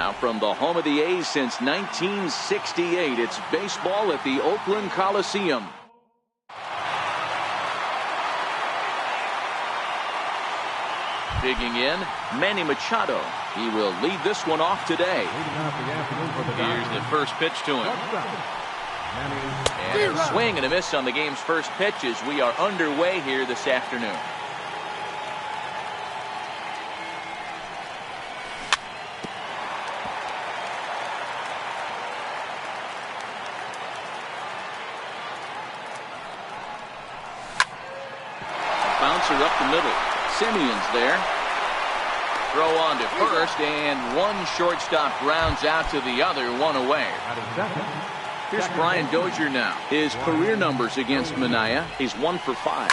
now from the home of the A's since 1968. It's baseball at the Oakland Coliseum. Digging in, Manny Machado. He will lead this one off today. Here's the first pitch to him. And a swing and a miss on the game's first pitch as we are underway here this afternoon. Bouncer up the middle. Simeon's there. Throw on to first, and one shortstop grounds out to the other, one away. Here's Brian Dozier now. His career numbers against Minaya, he's 1 for 5.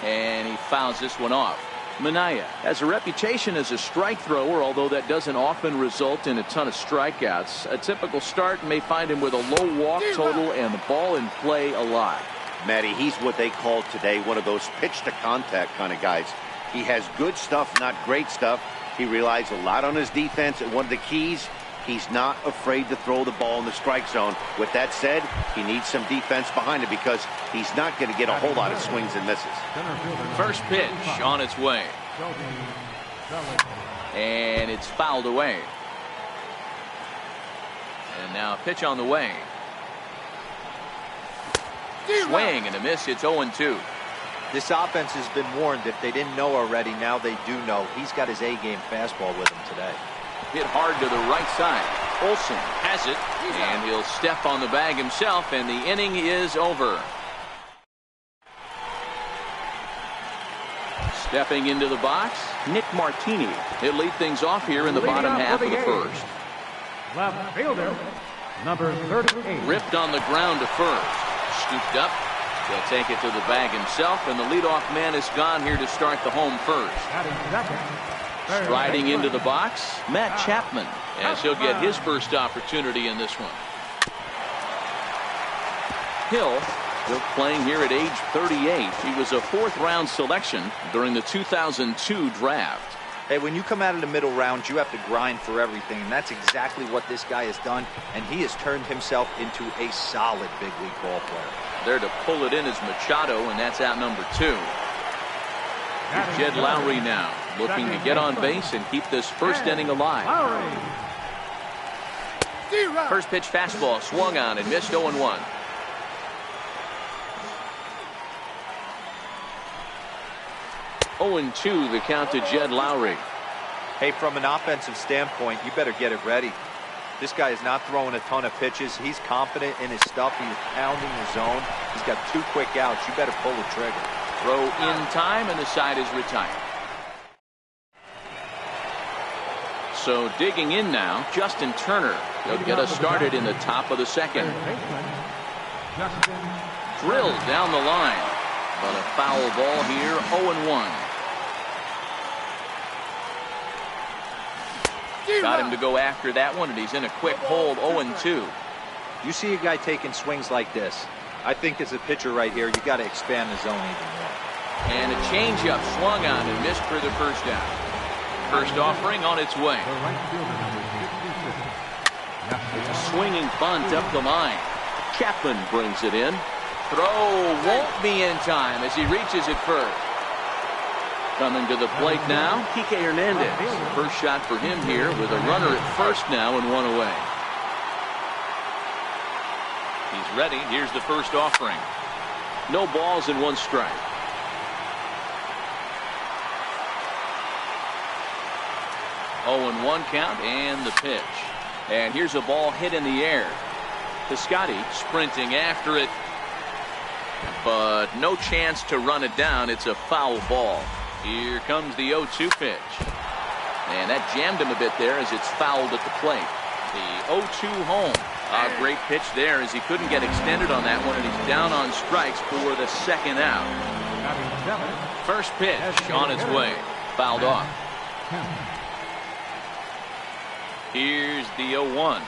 And he fouls this one off. Minaya has a reputation as a strike thrower, although that doesn't often result in a ton of strikeouts. A typical start may find him with a low walk total and the ball in play a lot. Matty, he's what they call today one of those pitch to contact kind of guys. He has good stuff, not great stuff. He relies a lot on his defense, and one of the keys, he's not afraid to throw the ball in the strike zone. With that said, he needs some defense behind him because he's not going to get a whole lot of swings and misses. First pitch on its way. And it's fouled away. And now a pitch on the way. Swing and a miss. It's 0-2. This offense has been warned. If they didn't know already, now they do know. He's got his A-game fastball with him today. Hit hard to the right side. Olsen has it, and he'll step on the bag himself, and the inning is over. Stepping into the box, Nick Martini. He'll lead things off here in the bottom half of the first. Left fielder, number 38. Ripped on the ground to first. Scooped up. He'll take it to the bag himself, and the leadoff man is gone here to start the home first. Striding into the box, Matt Chapman, as he'll get his first opportunity in this one. Hill, still playing here at age 38. He was a 4th-round selection during the 2002 draft. Hey, when you come out of the middle rounds, you have to grind for everything, and that's exactly what this guy has done, and he has turned himself into a solid big league ball player. There to pull it in is Machado, and that's out number 2. Here's Jed Lowry now, looking to get on base and keep this first inning alive. First pitch fastball swung on and missed. 0-1. The count to Jed Lowry. Hey, from an offensive standpoint, you better get it ready. This guy is not throwing a ton of pitches. He's confident in his stuff. He's pounding the zone. He's got 2 quick outs. You better pull the trigger. Throw in time, and the side is retired. So digging in now, Justin Turner. He'll get us started in the top of the second. Drilled down the line. But a foul ball here, 0-1. Got him to go after that one, and he's in a quick hold, 0-2. You see a guy taking swings like this. I think as a pitcher right here, you got to expand the zone even more. And a changeup swung on and missed for the first down. First offering on its way. It's a swinging bunt up the line. Chapman brings it in. Throw won't be in time as he reaches it first. Coming to the plate now, Kike Hernandez. First shot for him here with a runner at first now and 1 away. He's ready. Here's the first offering. No balls and 1 strike. 0-1 count and the pitch. And here's a ball hit in the air. Piscotty sprinting after it, but no chance to run it down. It's a foul ball. Here comes the 0-2 pitch. And that jammed him a bit there as it's fouled at the plate. The 0-2 home. A great pitch there as he couldn't get extended on that one, and he's down on strikes for the second out. First pitch on its way. Fouled off. Here's the 0-1.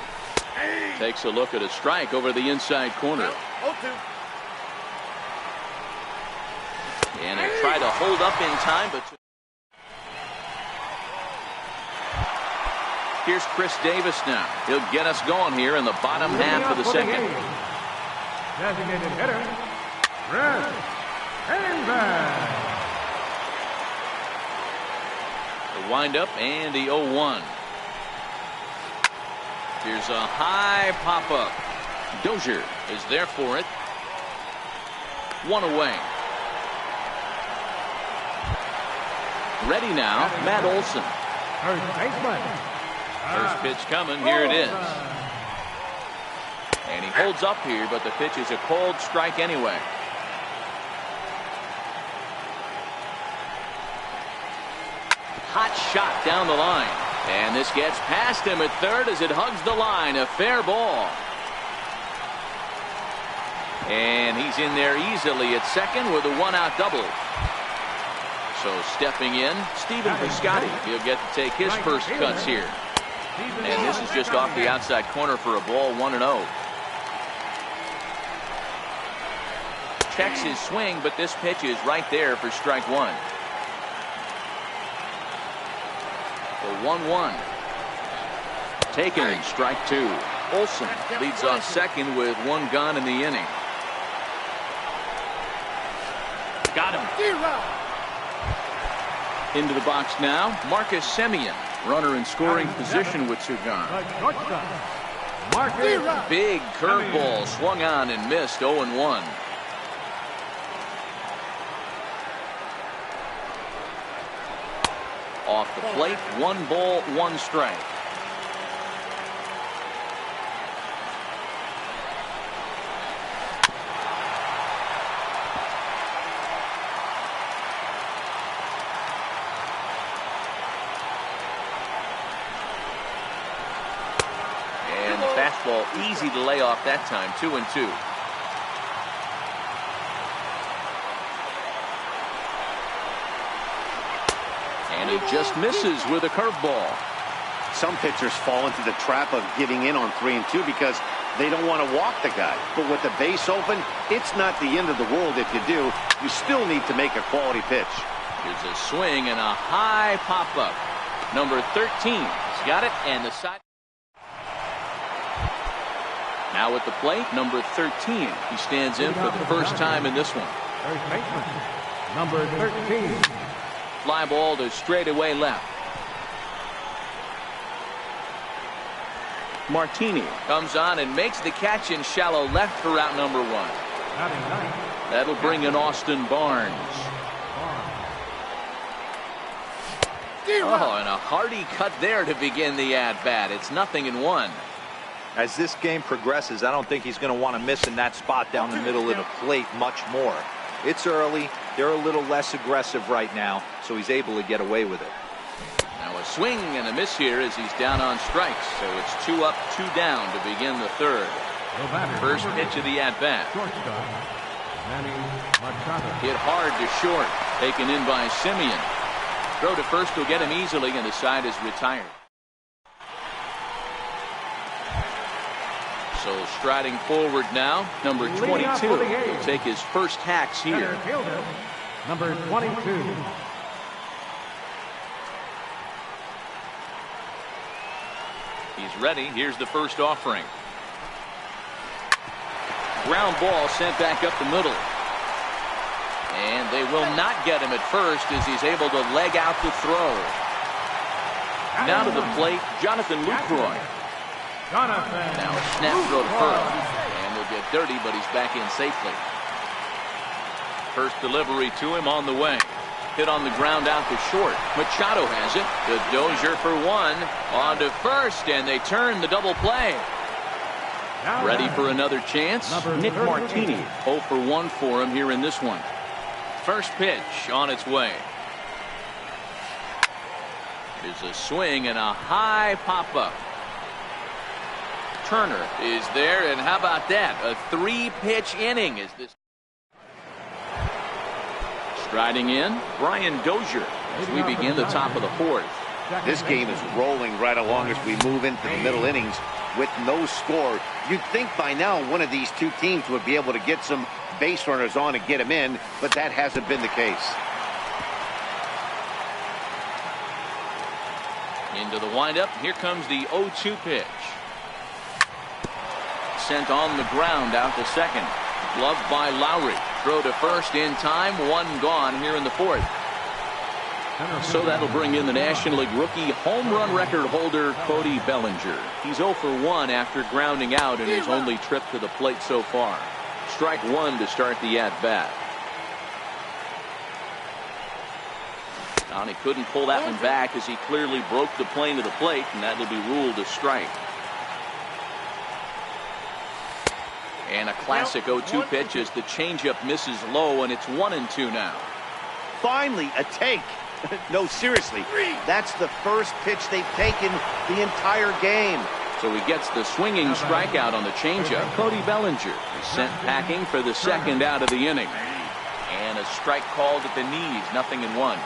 Takes a look at a strike over the inside corner. And they try to hold up in time, but Here's Chris Davis now. He'll get us going here in the bottom half of the second. Designated hitter, Chris Davis. The windup and the 0-1. Here's a high pop-up. Dozier is there for it. One away. Ready now, Matt Olson. First baseman. First pitch coming. Here it is. And he holds up here, but the pitch is a cold strike anyway. Hot shot down the line. And this gets past him at third as it hugs the line. A fair ball. And he's in there easily at second with a one-out double. So stepping in, Stephen Piscotty. He'll get to take his first cuts here. And this is just off the outside corner for a ball, 1-0. Checks his swing, but this pitch is right there for strike one. The 1-1. Taken, strike two. Olson leads off second with one gone in the inning. Got him. Into the box now, Marcus Semien. Runner in scoring position with two gone. Big curveball swung on and missed, 0-1. Off the plate, 1 ball, 1 strike. And the fastball easy to lay off that time, 2-2. And he just misses with a curveball. Some pitchers fall into the trap of giving in on 3-2 because they don't want to walk the guy. But with the base open, it's not the end of the world if you do. You still need to make a quality pitch. Here's a swing and a high pop-up. Number 13. He's got it, and the side. Now at the plate, number 13. He stands in for the first time in this one. First baseman, number 13. Fly ball to straightaway left. Martini comes on and makes the catch in shallow left for out number 1. That'll bring in Austin Barnes. Oh, and a hearty cut there to begin the at-bat. It's 0-1. As this game progresses, I don't think he's going to want to miss in that spot down the middle of the plate much more. It's early. They're a little less aggressive right now, so he's able to get away with it. Now a swing and a miss here as he's down on strikes. So it's 2 up, 2 down to begin the third. First pitch of the at-bat. Hit hard to short. Taken in by Semien. Throw to first will get him easily, and the side is retired. So striding forward now, number 22 will take his first hacks here. Number 22. He's ready. Here's the first offering. Ground ball sent back up the middle. And they will not get him at first as he's able to leg out the throw. Now to the plate, Jonathan Lucroy. Now a snap throw to first. And they'll get dirty, but he's back in safely. First delivery to him on the way. Hit on the ground out to short. Machado has it. The Dozier for 1. On to first, and they turn the double play. Ready for another chance? Nick Martini. 0 for 1 for him here in this one. First pitch on its way. There's a swing and a high pop-up. Turner is there, and how about that? A 3-pitch inning is this. Striding in, Brian Dozier as we begin the top of the 4th. This game is rolling right along as we move into the middle innings with no score. You'd think by now one of these two teams would be able to get some base runners on and get them in, but that hasn't been the case. Into the windup. Here comes the 0-2 pitch. Sent on the ground out to second. Gloved by Lowry. Throw to first in time. One gone here in the fourth. So that'll bring in the National League rookie home run record holder Cody Bellinger. He's 0 for 1 after grounding out in his only trip to the plate so far. Strike one to start the at-bat. And he couldn't pull that one back as he clearly broke the plane to the plate, and that'll be ruled a strike. And a classic 0-2 pitch as the changeup misses low, and it's 1-2 now. Finally, a take. No, seriously, that's the first pitch they've taken the entire game. So he gets the swinging strikeout on the changeup. Cody Bellinger is sent packing for the second out of the inning. And a strike called at the knees, 0-1.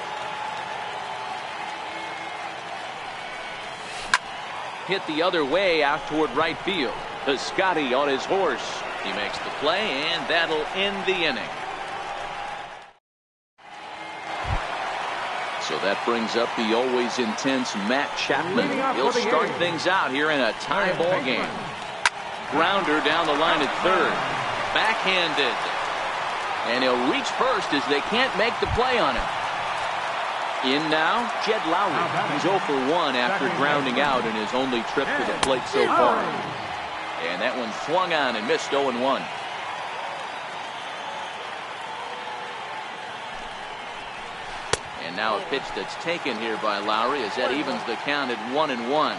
Hit the other way out toward right field. Piscotty on his horse. He makes the play, and that'll end the inning. So that brings up the always intense Matt Chapman. He'll start things out here in a tie ball game. Grounder down the line at third. Backhanded. And he'll reach first as they can't make the play on him. In now, Jed Lowry. He's 0 for 1 after grounding out in his only trip to the plate so far. And that one swung on and missed 0-1. And now a pitch that's taken here by Lowry as that evens the count at 1-1.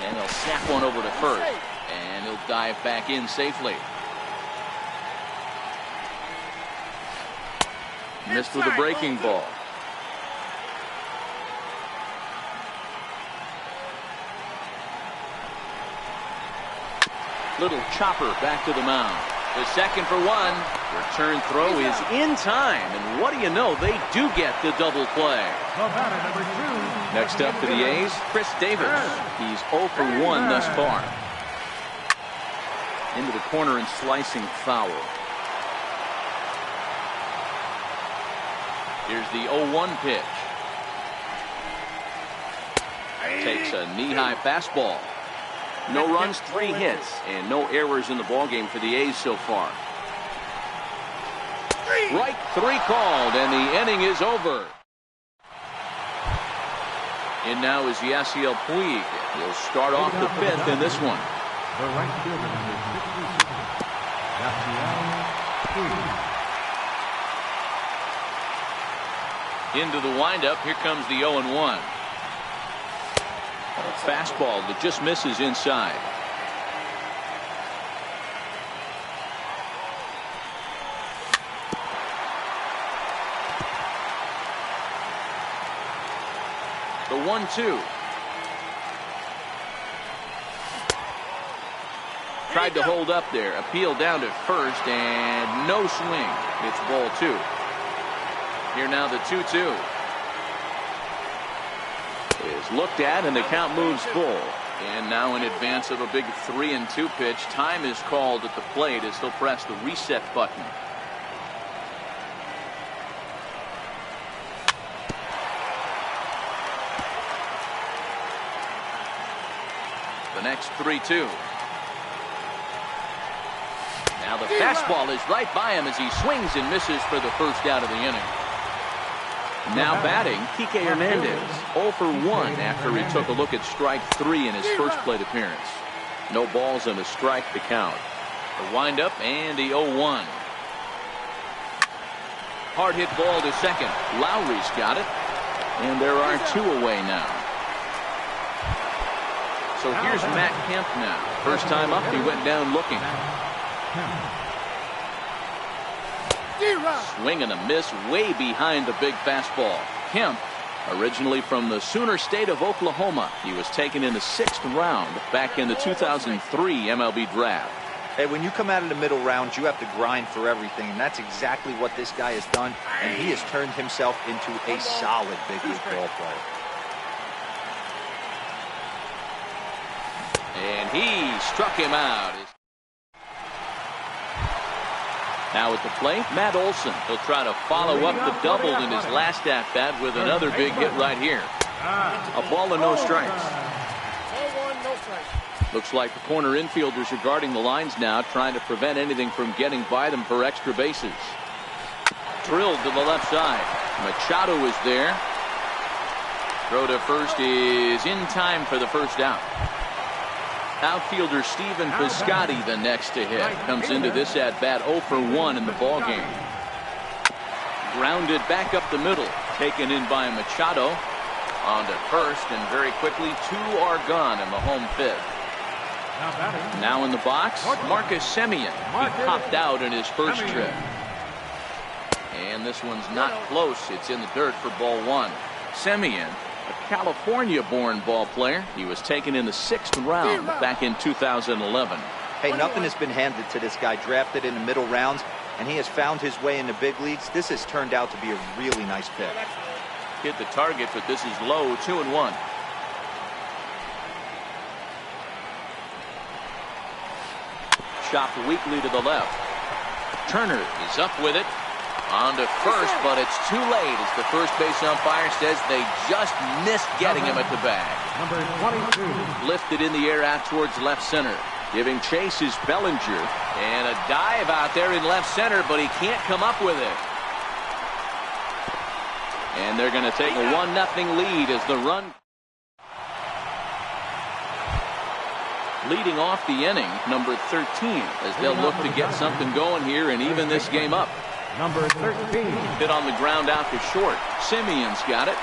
And he'll snap one over to first. And he'll dive back in safely. Missed with a breaking ball. Little chopper back to the mound. The second for one. Return throw is in time. And what do you know? They do get the double play. Next up for the A's, Chris Davis. He's 0 for 1 thus far. Into the corner and slicing foul. Here's the 0-1 pitch. Takes a knee-high fastball. No runs, 3 hits, and no errors in the ballgame for the A's so far. Right 3 called, and the inning is over. In now is Yasiel Puig. He'll start off the 5th in this one. The right fielder, number 66, Yasiel Puig. Into the windup. Here comes the 0-1. Fastball that just misses inside. The 1-2. Tried to hold up there. Appeal down to first, and no swing. It's ball 2. Here now the 2-2. Is looked at, and the count moves full. And now in advance of a big 3-2 pitch, time is called at the plate as he'll press the reset button. The next 3-2. Now the fastball is right by him as he swings and misses for the first out of the inning. Now batting, Kike Hernandez, 0 for 1 after he took a look at strike 3 in his first plate appearance. No balls and a strike to count. The windup and the 0-1. Hard hit ball to second. Lowry's got it. And there are 2 away now. So here's Matt Kemp now. First time up, he went down looking. Swing and a miss way behind the big fastball. Kemp, originally from the Sooner State of Oklahoma. He was taken in the 6th round back in the 2003 MLB draft. Hey, when you come out of the middle rounds, you have to grind for everything, and that's exactly what this guy has done, and he has turned himself into a solid big league ball player. And he struck him out. Now at the plate, Matt Olson. He'll try to follow up the double in his last at-bat with another big hit right here. A ball and no strikes. Looks like the corner infielders are guarding the lines now, trying to prevent anything from getting by them for extra bases. Drilled to the left side. Machado is there. Throw to first is in time for the first out. Outfielder Stephen Piscotty the next to hit. Comes into this at-bat 0 for 1 in the ballgame. Grounded back up the middle. Taken in by Machado. On to first, and very quickly 2 are gone in the home fifth. Now in the box, Marcus Semien. He popped out in his first trip. And this one's not close. It's in the dirt for ball 1. Semien, a California-born ball player. He was taken in the 6th round back in 2011. Hey, nothing has been handed to this guy. Drafted in the middle rounds, and he has found his way in the big leagues. This has turned out to be a really nice pick. Hit the target, but this is low, 2-1. Chopped weakly to the left. Turner is up with it. On to first, but it's too late as the first base umpire says they just missed getting him at the bag. Number 22. Lifted in the air out towards left center. Giving chase is Bellinger. And a dive out there in left center, but he can't come up with it. And they're going to take a 1-0 lead as the run. Leading off the inning, number 13, as they'll look to get something going here and even this game up. Number 13. Hit on the ground out to short. Simeon's got it.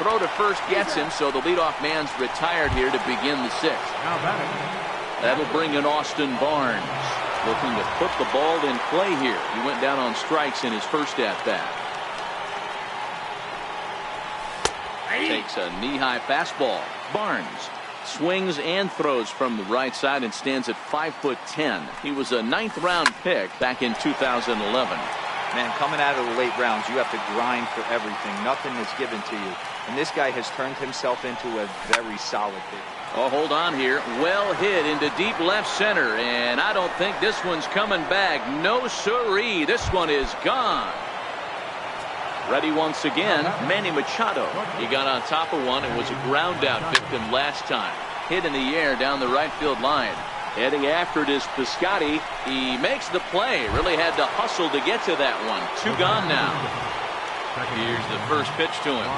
Throw to first gets him, so the leadoff man's retired here to begin the 6th. Now batting. That'll bring in Austin Barnes. Looking to put the ball in play here. He went down on strikes in his first at-bat. Takes a knee-high fastball. Barnes swings and throws from the right side and stands at 5'10". He was a 9th round pick back in 2011. Man, coming out of the late rounds, you have to grind for everything. Nothing is given to you. And this guy has turned himself into a very solid pick. Oh, hold on here. Well hit into deep left center, and I don't think this one's coming back. No siree. This one is gone. Ready once again, Manny Machado. He got on top of one and was a ground out victim last time. Hit in the air down the right field line. Heading after it is Piscotty. He makes the play. Really had to hustle to get to that one. 2 gone now. Here's the first pitch to him.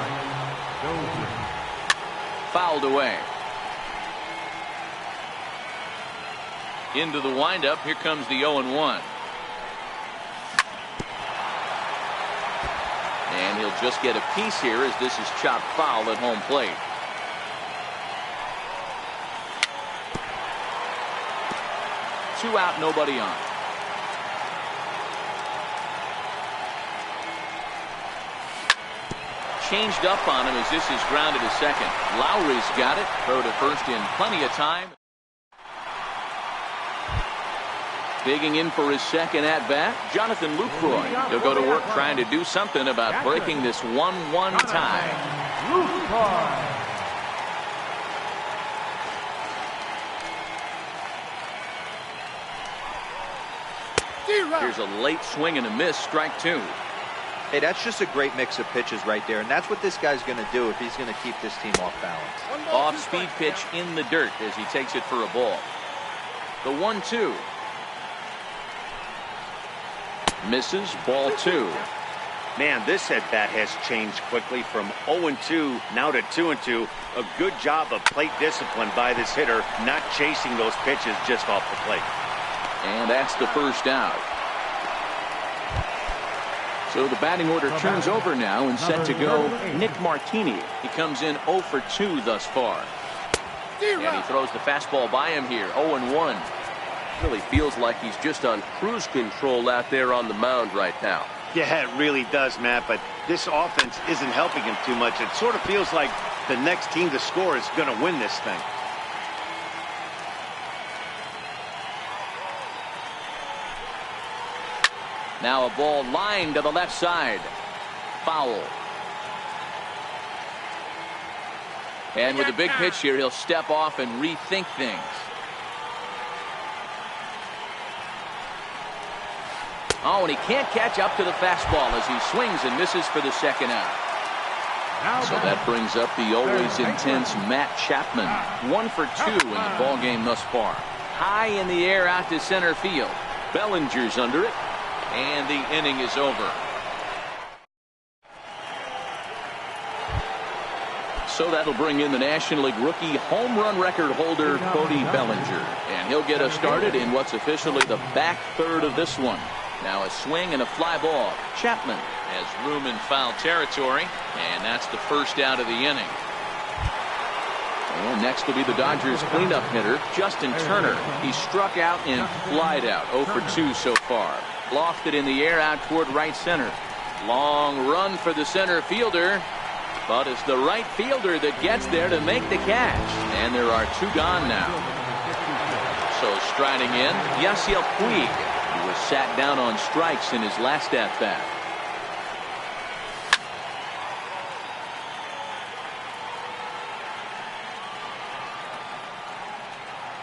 Fouled away. Into the windup. Here comes the 0-1. And he'll just get a piece here as this is chopped foul at home plate. Two out, nobody on. Changed up on him as this is grounded to second. Lowry's got it. Throw to first in plenty of time. Digging in for his second at-bat, Jonathan Lucroy. He'll go to work trying to do something about breaking this 1-1 tie. Here's a late swing and a miss, strike 2. Hey, that's just a great mix of pitches right there, and that's what this guy's going to do if he's going to keep this team off balance. Off-speed pitch in the dirt as he takes it for a ball. The 1-2. Misses, ball 2. Man, this at-bat has changed quickly from 0-2 now to 2-2. A good job of plate discipline by this hitter, not chasing those pitches just off the plate. And that's the first out. So the batting order turns over now and set to go Nick Martini. He comes in 0 for 2 thus far. And he throws the fastball by him here, 0-1. Really feels like he's just on cruise control out there on the mound right now. Yeah, it really does, Matt, but this offense isn't helping him too much. It sort of feels like the next team to score is going to win this thing. Now a ball lined to the left side. Foul. And with a big pitch here, he'll step off and rethink things. Oh, and he can't catch up to the fastball as he swings and misses for the second out. So that brings up the always intense Matt Chapman. 1 for 2 in the ball game thus far. High in the air out to center field. Bellinger's under it, and the inning is over. So that'll bring in the National League rookie home run record holder Cody Bellinger, and he'll get us started in what's officially the back third of this one. Now a swing and a fly ball. Chapman has room in foul territory, and that's the first out of the inning. And next will be the Dodgers cleanup hitter, Justin Turner. He struck out and flied out. 0 for 2 so far. Lofted in the air out toward right center. Long run for the center fielder, but it's the right fielder that gets there to make the catch. And there are 2 gone now. So striding in, Yasiel Puig, who was sat down on strikes in his last at-bat.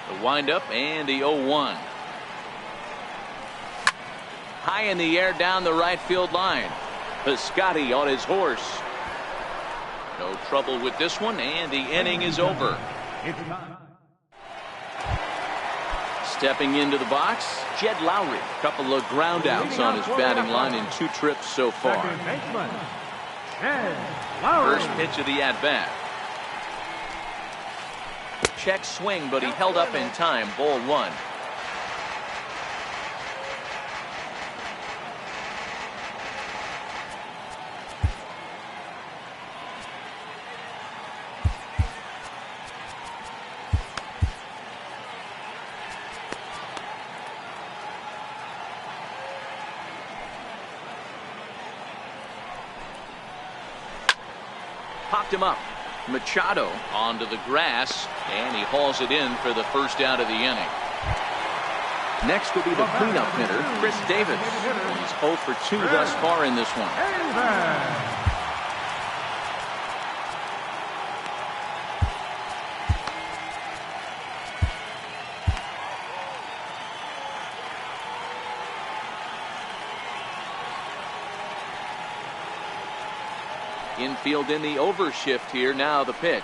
The windup and the 0-1. High in the air down the right field line. Piscotty on his horse. No trouble with this one, and the inning is over. Stepping into the box, Jed Lowry. A couple of ground outs on his batting line in 2 trips so far. First pitch of the at-bat. Check swing, but he held up in time. Ball 1. Popped him up. Machado onto the grass, and he hauls it in for the first out of the inning. Next will be the cleanup hitter, Chris Davis. He's 0 for 2 thus far in this one. Infield in the overshift here. Now the pitch.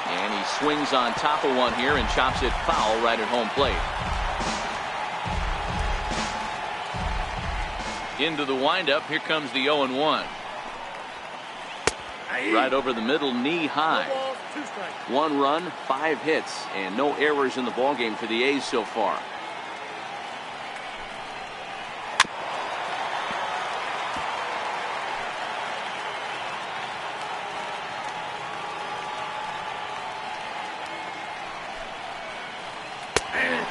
And he swings on top of one here and chops it foul right at home plate. Into the windup. Here comes the 0-1. Right over the middle, knee high. 1 run, 5 hits, and no errors in the ballgame for the A's so far.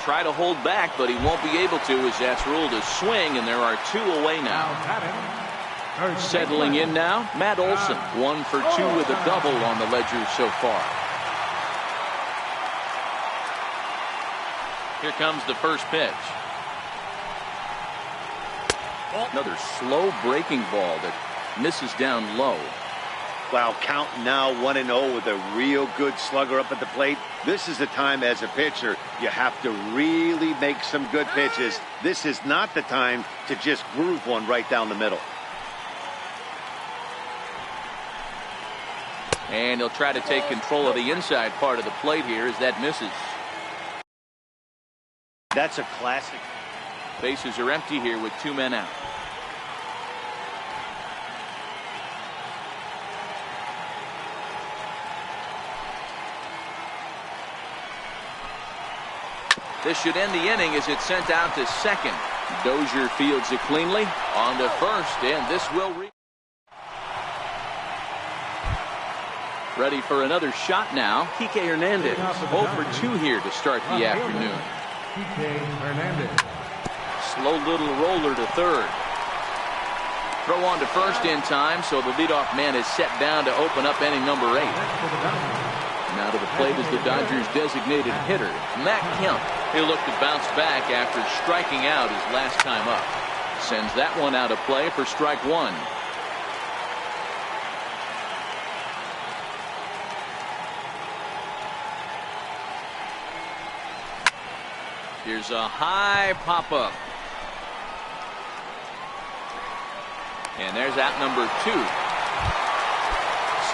Try to hold back, but he won't be able to, as that's ruled a swing, and there are 2 away now. Settling in now, Matt Olson. 1 for 2 with a double on the ledger so far. Here comes the first pitch. Another slow breaking ball that misses down low. Wow, count now 1-0 with a real good slugger up at the plate. This is the time as a pitcher you have to really make some good pitches. This is not the time to just groove one right down the middle. And he'll try to take control of the inside part of the plate here as that misses. That's a classic. Bases are empty here with 2 men out. This should end the inning as it's sent out to second. Dozier fields it cleanly on to first, and this will ready for another shot now. Kike Hernandez, 0 for 2 here to start the afternoon. Slow little roller to third. Throw on to first in time, so the leadoff man is set down to open up inning number 8. Now to the plate is the Dodgers' designated hitter, Matt Kemp. He'll look to bounce back after striking out his last time up. Sends that one out of play for strike 1. Here's a high pop-up. And there's out number 2.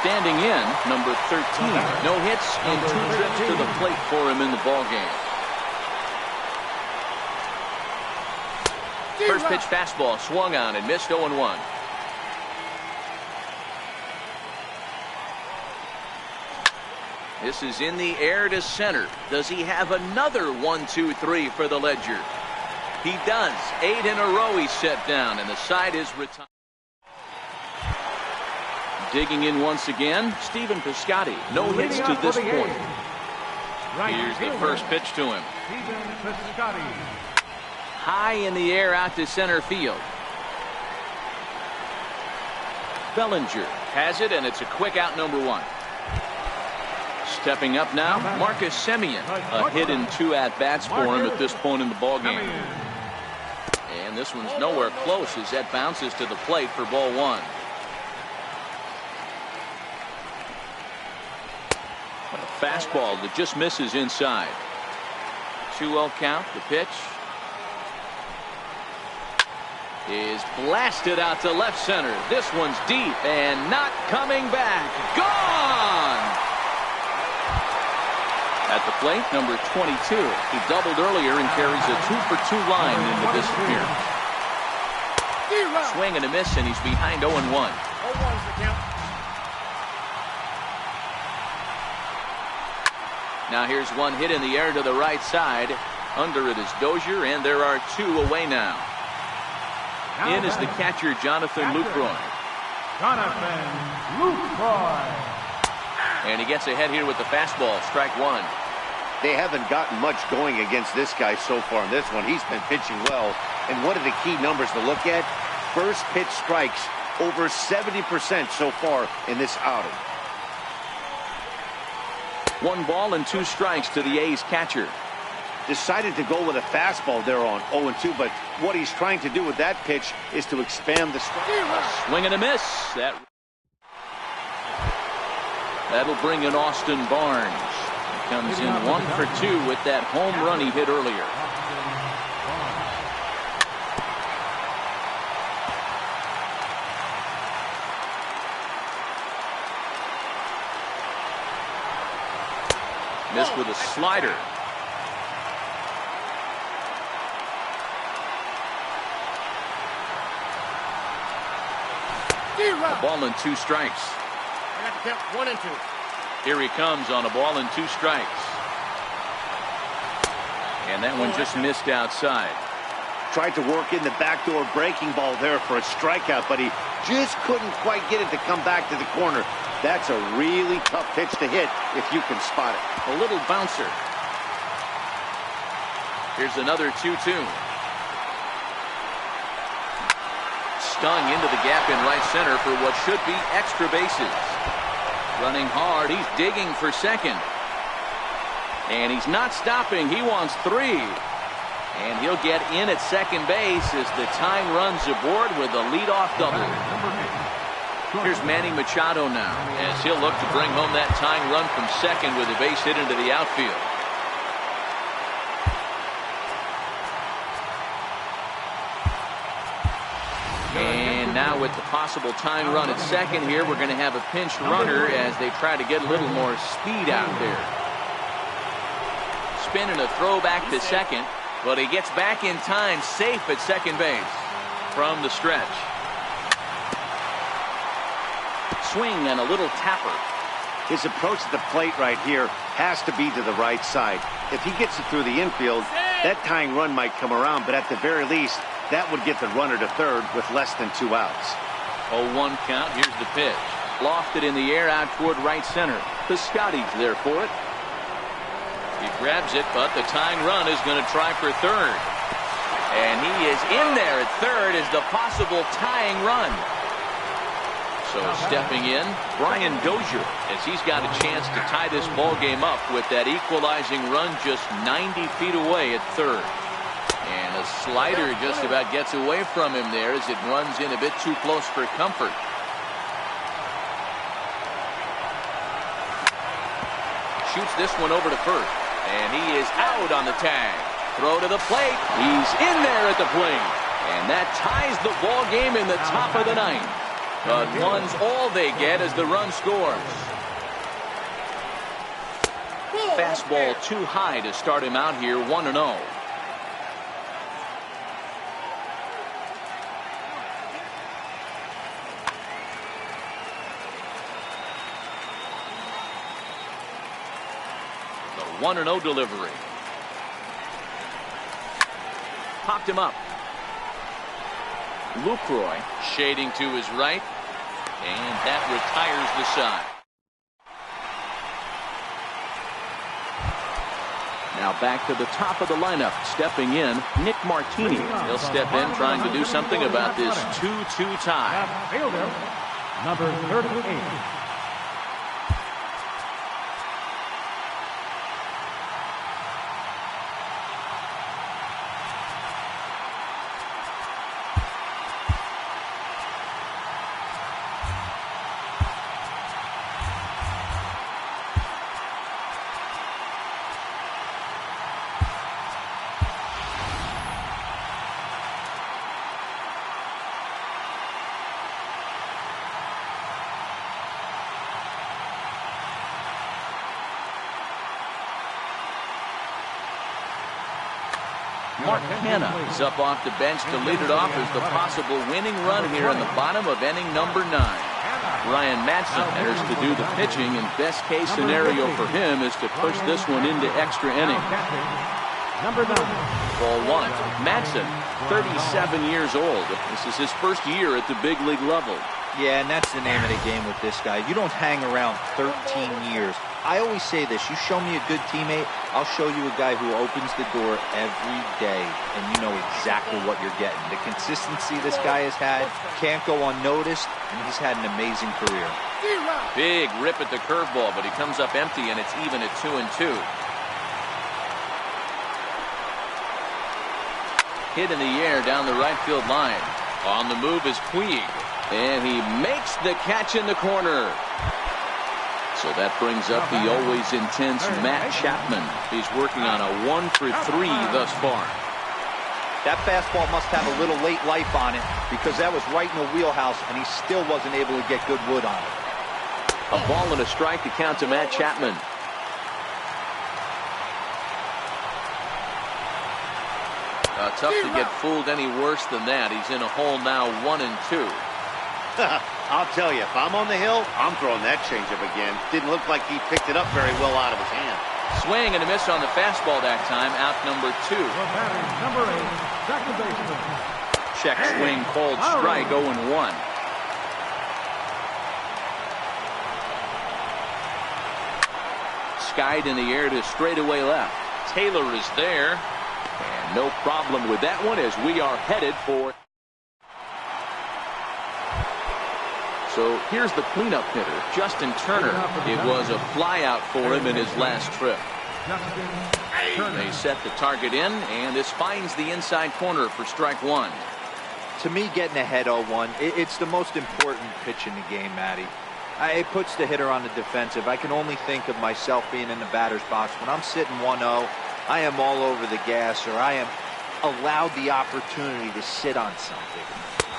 Standing in, number 13. No hits and 2 trips to the plate for him in the ballgame. First pitch fastball swung on and missed 0-1. This is in the air to center. Does he have another 1-2-3 for the Ledger? He does. 8 in a row he's set down, and the side is retired. Digging in once again, Stephen Piscotty. No hits to this point. Here's the first pitch to him. High in the air out to center field. Bellinger has it, and it's a quick out, number 1. Stepping up now, Marcus Semien. A hit and 2 at-bats for him at this point in the ballgame. And this one's nowhere close as that bounces to the plate for ball 1. A fastball that just misses inside. 2-0 count. The pitch is blasted out to left center. This one's deep and not coming back. Gone! At the plate, number 22. He doubled earlier and carries a 2-for-2 line into this appearance. Swing and a miss, and he's behind 0-1. 0-1's the count. Now here's one hit in the air to the right side. Under it is Dozier, and there are 2 away now. In is the catcher, Jonathan Lucroy. Jonathan Lucroy. And he gets ahead here with the fastball, strike 1. They haven't gotten much going against this guy so far in this one. He's been pitching well. And one of the key numbers to look at, first pitch strikes, over 70% so far in this outing. 1 ball and 2 strikes to the A's catcher. Decided to go with a fastball there on 0-2, but what he's trying to do with that pitch is to expand the strike. A swing and a miss. That'll bring in Austin Barnes. He comes in 1 for 2 with that home run he hit earlier. Missed with a slider. A ball and 2 strikes. I got to count 1 and 2. Here he comes on a ball and 2 strikes. And that one just missed outside. Tried to work in the backdoor breaking ball there for a strikeout, but he just couldn't quite get it to come back to the corner. That's a really tough pitch to hit if you can spot it. A little bouncer. Here's another 2-2. Stung into the gap in right center for what should be extra bases. Running hard, he's digging for second. And he's not stopping, he wants 3. And he'll get in at second base as the tying runs aboard with a leadoff double. Here's Manny Machado now, as he'll look to bring home that tying run from second with a base hit into the outfield. And now with the possible tying run at second here, we're going to have a pinch runner as they try to get a little more speed out there. Spin and a throw back to second, but he gets back in time, safe at second base from the stretch. Swing and a little tapper. His approach at the plate right here has to be to the right side. If he gets it through the infield, that tying run might come around, but at the very least, that would get the runner to third with less than 2 outs. 0-1 count. Here's the pitch. Lofted in the air out toward right center. Piscotty's there for it. He grabs it, but the tying run is going to try for third. And he is in there at third as the possible tying run. So stepping in, Brian Dozier, as he's got a chance to tie this ball game up with that equalizing run just 90 feet away at third. And a slider just about gets away from him there as it runs in a bit too close for comfort. Shoots this one over to first, and he is out on the tag. Throw to the plate. He's in there at the plate. And that ties the ball game in the top of the ninth. But one's all they get as the run scores. Fastball too high to start him out here 1-0. The 1-0 delivery. Popped him up. Lucroy shading to his right, and that retires the side. Now back to the top of the lineup. Stepping in, Nick Martini. He'll step in trying to do something about this 2-2 tie. Fielder, number 38. Mark Hanna is up off the bench to lead it off as the possible winning run here in the bottom of inning number 9. Ryan Madsen enters to do the pitching, and best case scenario for him is to push this one into extra innings. Number 9. Ball 1. Madsen, 37 years old. This is his first year at the big league level. Yeah, and that's the name of the game with this guy. You don't hang around 13 years. I always say this, you show me a good teammate, I'll show you a guy who opens the door every day, and you know exactly what you're getting. The consistency this guy has had can't go unnoticed, and he's had an amazing career. Big rip at the curveball, but he comes up empty, and it's even at 2-2. Hit in the air down the right field line. On the move is Puig, and he makes the catch in the corner. So that brings up the always intense Matt Chapman. He's working on a 1-for-3 thus far. That fastball must have a little late life on it because that was right in the wheelhouse, and he still wasn't able to get good wood on it. A ball and a strike to count to Matt Chapman. Tough to get fooled any worse than that. He's in a hole now, 1-2. I'll tell you, if I'm on the hill, I'm throwing that changeup again. Didn't look like he picked it up very well out of his hand. Swing and a miss on the fastball that time. Out number 2. Number 8, second baseman. Check swing, called strike, 0-1. Skied in the air to straightaway left. Taylor is there. And no problem with that one as we are headed for. So here's the cleanup hitter, Justin Turner. It was a flyout for him in his last trip. They set the target in, and this finds the inside corner for strike 1. To me, getting ahead 0-1, it's the most important pitch in the game, Matty. It puts the hitter on the defensive. I can only think of myself being in the batter's box. When I'm sitting 1-0, I am all over the gas, or I am allowed the opportunity to sit on something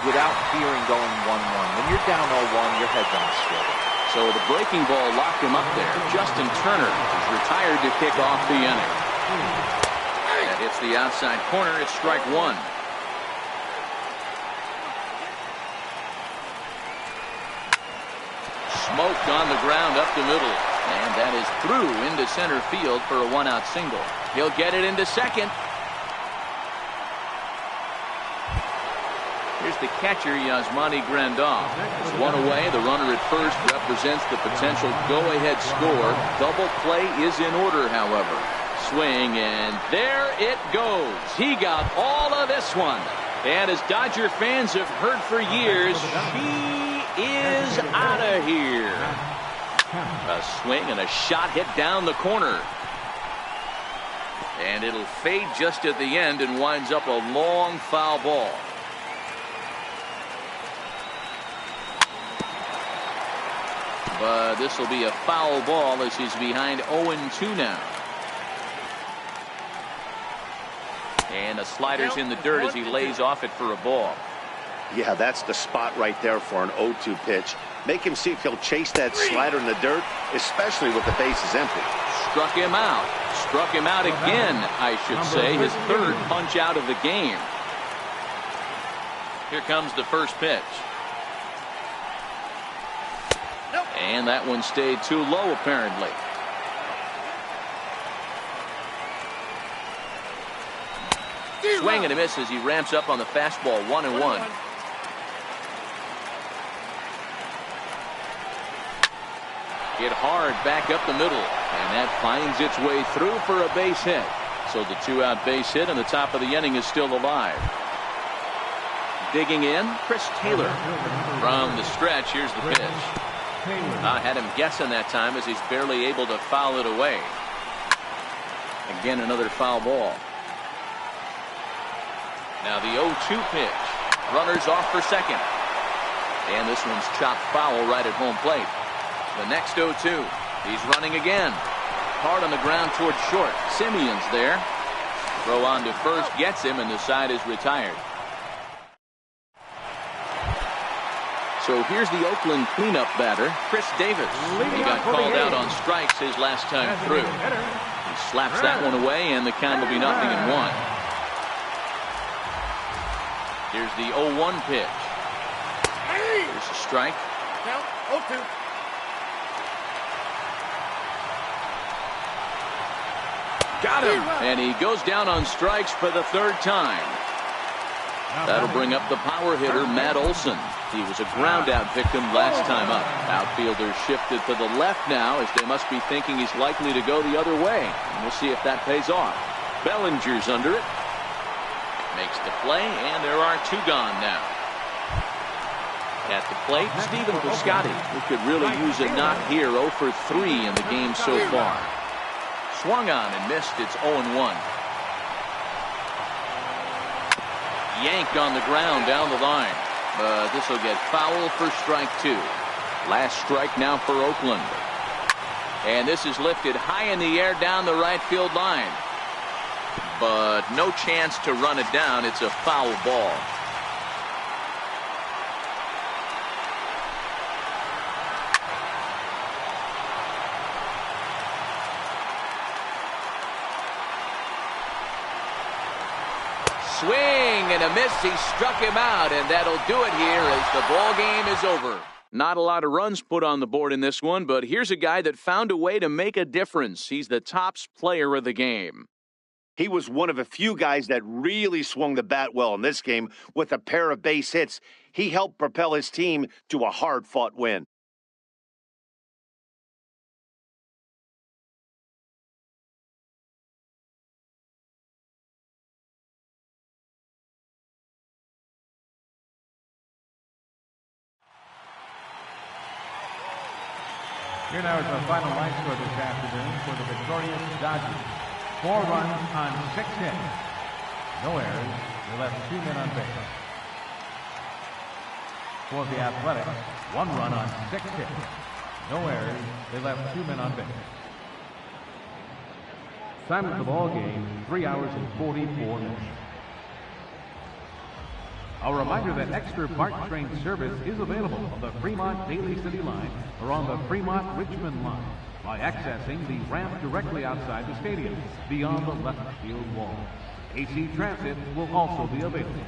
without fearing going 1-1. When you're down 0-1, your head's on straight. So the breaking ball locked him up there. Justin Turner is retired to kick off the inning. That hits the outside corner. It's strike 1. Smoked on the ground up the middle. And that is through into center field for a 1-out single. He'll get it into second. Here's the catcher, Yasmani Grandal. It's one away. The runner at first represents the potential go-ahead score. Double play is in order, however. Swing, and there it goes. He got all of this one. And as Dodger fans have heard for years, she is out of here. A swing and a shot hit down the corner. And it'll fade just at the end and winds up a long foul ball. But this will be a foul ball as he's behind 0-2 now. And the slider's in the dirt as he lays off it for a ball. Yeah, that's the spot right there for an 0-2 pitch. Make him see if he'll chase that slider in the dirt, especially with the bases empty. Struck him out. Struck him out again, I should say. His third punch out of the game. Here comes the first pitch. And that one stayed too low, apparently. Swing and a miss as he ramps up on the fastball. 1-1. Hit hard back up the middle, and that finds its way through for a base hit. So the 2-out base hit, and the top of the inning is still alive. Digging in, Chris Taylor. From the stretch, here's the pitch. I had him guessing that time as he's barely able to foul it away. Again, another foul ball. Now the 0-2 pitch. Runners off for second. And this one's chopped foul right at home plate. The next 0-2. He's running again. Hard on the ground towards short. Simeon's there. Throw on to first gets him, and the side is retired. So here's the Oakland cleanup batter, Chris Davis. He got called out on strikes his last time through. He slaps that one away, and the count will be 0-1. Here's the 0-1 pitch. Here's a strike. Count 0-2. Got him. And he goes down on strikes for the third time. That'll bring up the power hitter, Matt Olson. He was a ground-out victim last time up. Outfielders shifted to the left now as they must be thinking he's likely to go the other way. And we'll see if that pays off. Bellinger's under it. Makes the play, and there are 2 gone now. At the plate, Stephen Piscotty, who could really use a knock here. 0 for 3 in the game so far. Swung on and missed. It's 0-1. Yanked on the ground down the line. But this will get foul for strike 2. Last strike now for Oakland. And this is lifted high in the air down the right field line. But no chance to run it down. It's a foul ball. Swing and a miss. He struck him out, and that'll do it here as the ball game is over. Not a lot of runs put on the board in this one, but here's a guy that found a way to make a difference. He's the tops player of the game. He was one of a few guys that really swung the bat well in this game with a pair of base hits. He helped propel his team to a hard-fought win. Here now is the final line score this afternoon for the victorious Dodgers. 4 runs on 6 hits. No errors. They left 2 men on base. For the Athletics, 1 run on 6 hits. No errors. They left 2 men on base. Time of the ball game, 3 hours and 44 minutes. A reminder that extra BART train service is available on the Fremont Daly City line or on the Fremont Richmond line by accessing the ramp directly outside the stadium beyond the left field wall. AC Transit will also be available.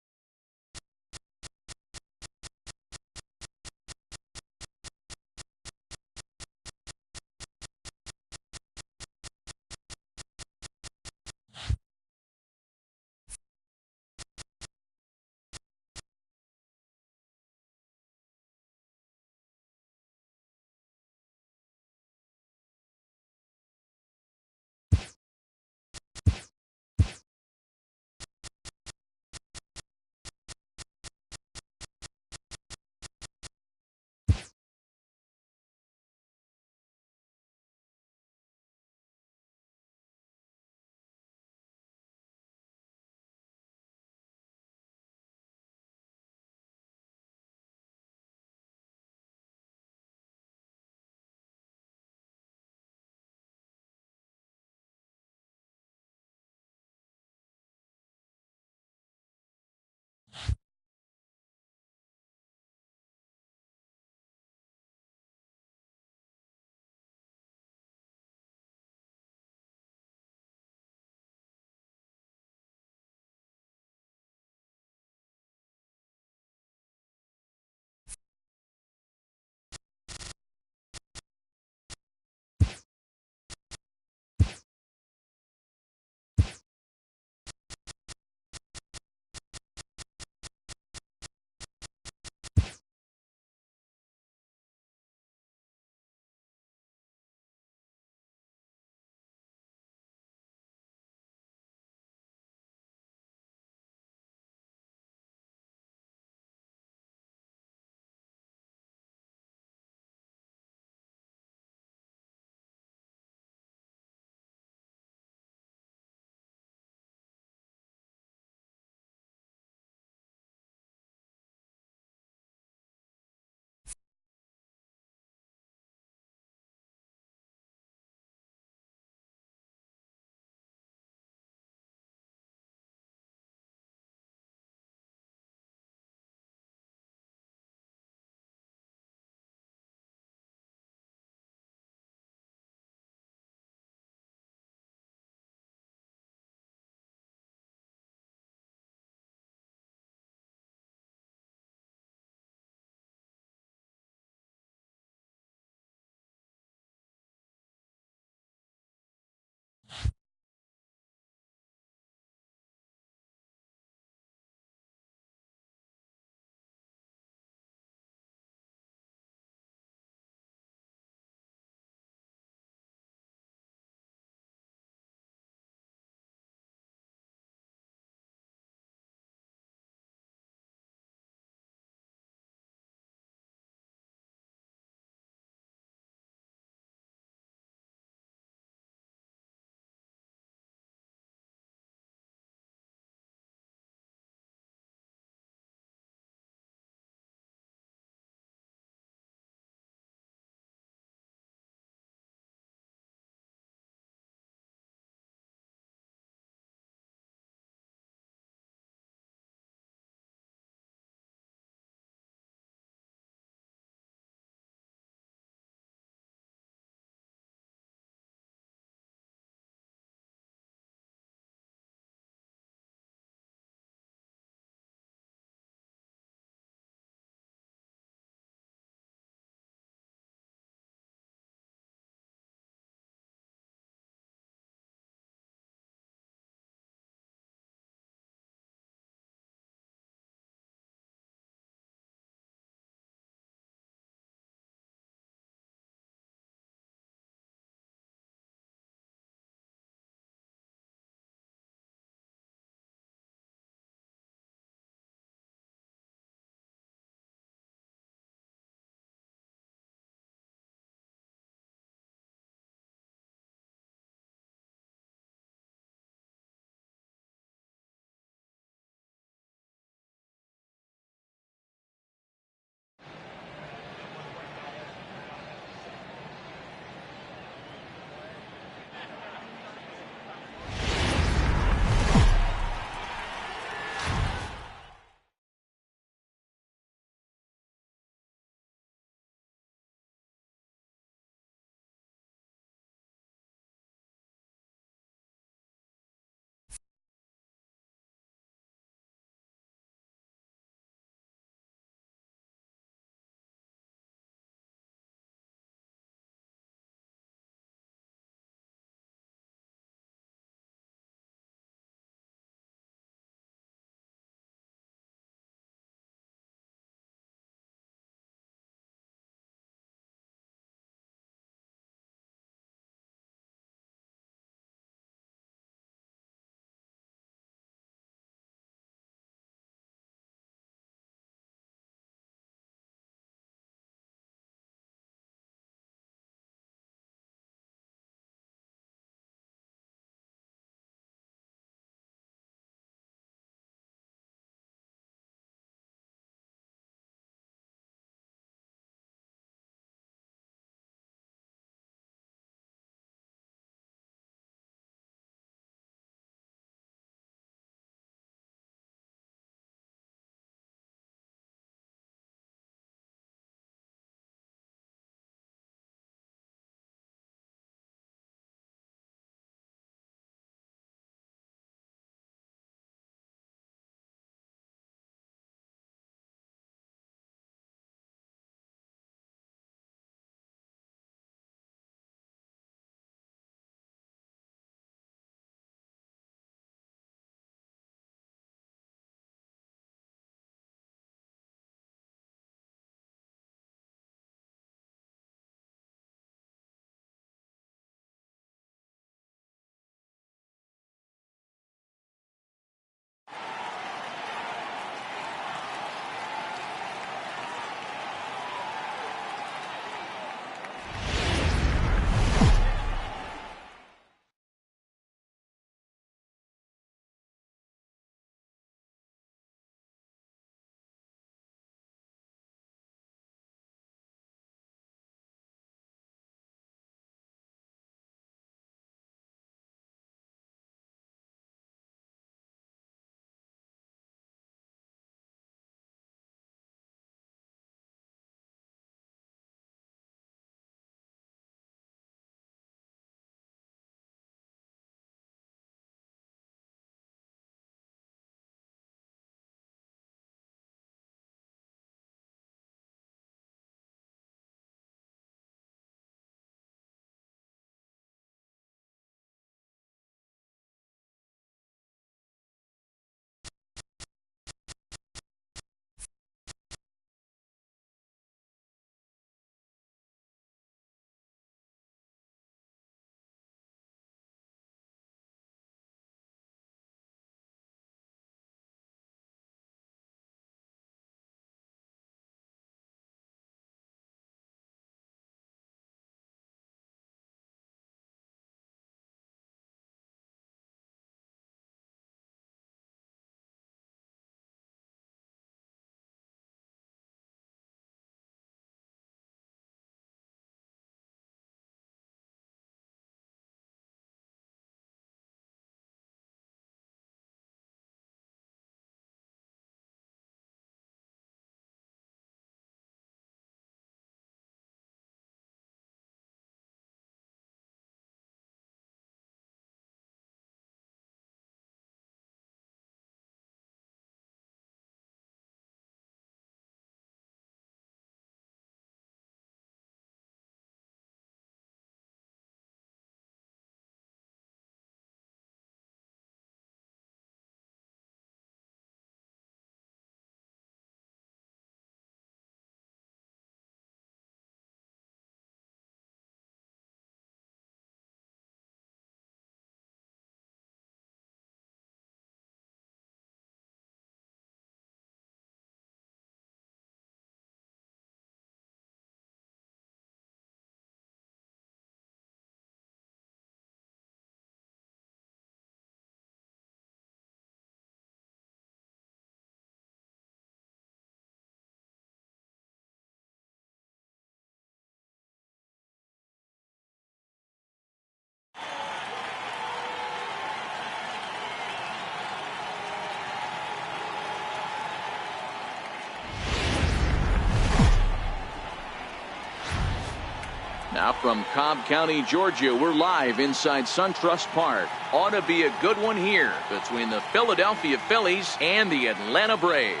Now from Cobb County, Georgia, we're live inside SunTrust Park. Ought to be a good one here between the Philadelphia Phillies and the Atlanta Braves.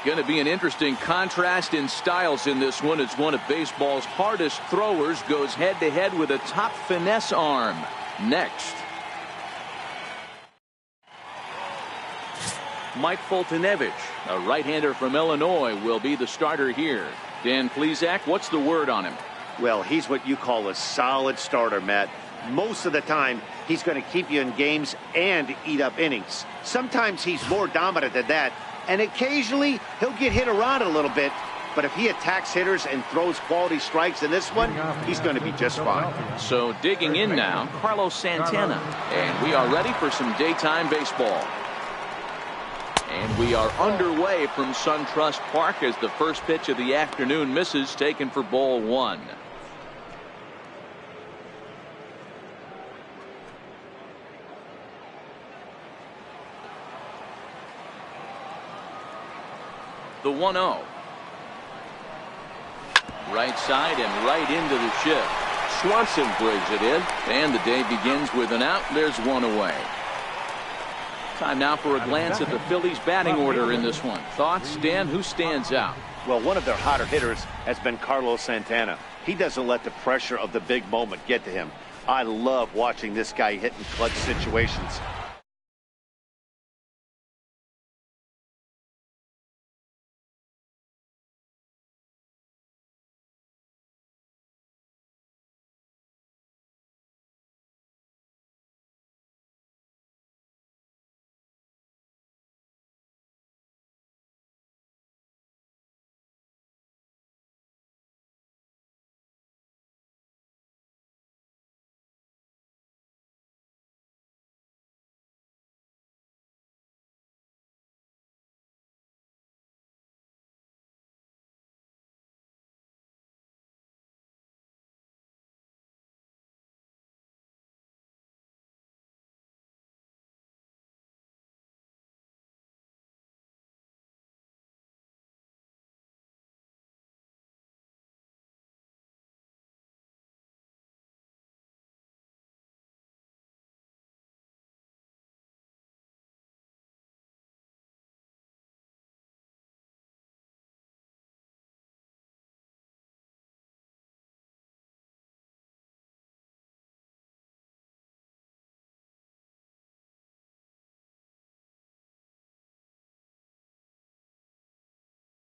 Going to be an interesting contrast in styles in this one as one of baseball's hardest throwers goes head-to-head with a top finesse arm. Next. Mike Foltynewicz, a right-hander from Illinois, will be the starter here. Dan Plesac, what's the word on him? Well, he's what you call a solid starter, Matt. Most of the time, he's going to keep you in games and eat up innings. Sometimes he's more dominant than that, and occasionally he'll get hit around a little bit. But if he attacks hitters and throws quality strikes in this one, he's going to be just fine. So digging in now, Carlos Santana. And we are ready for some daytime baseball. And we are underway from SunTrust Park as the first pitch of the afternoon misses, taken for ball one. The 1-0. Right side and right into the shift. Swanson brings it in. And the day begins with an out. There's one away. Time now for a glance at the Phillies batting order in this one. Thoughts, Dan? Who stands out? Well, one of their hotter hitters has been Carlos Santana. He doesn't let the pressure of the big moment get to him. I love watching this guy hit in clutch situations.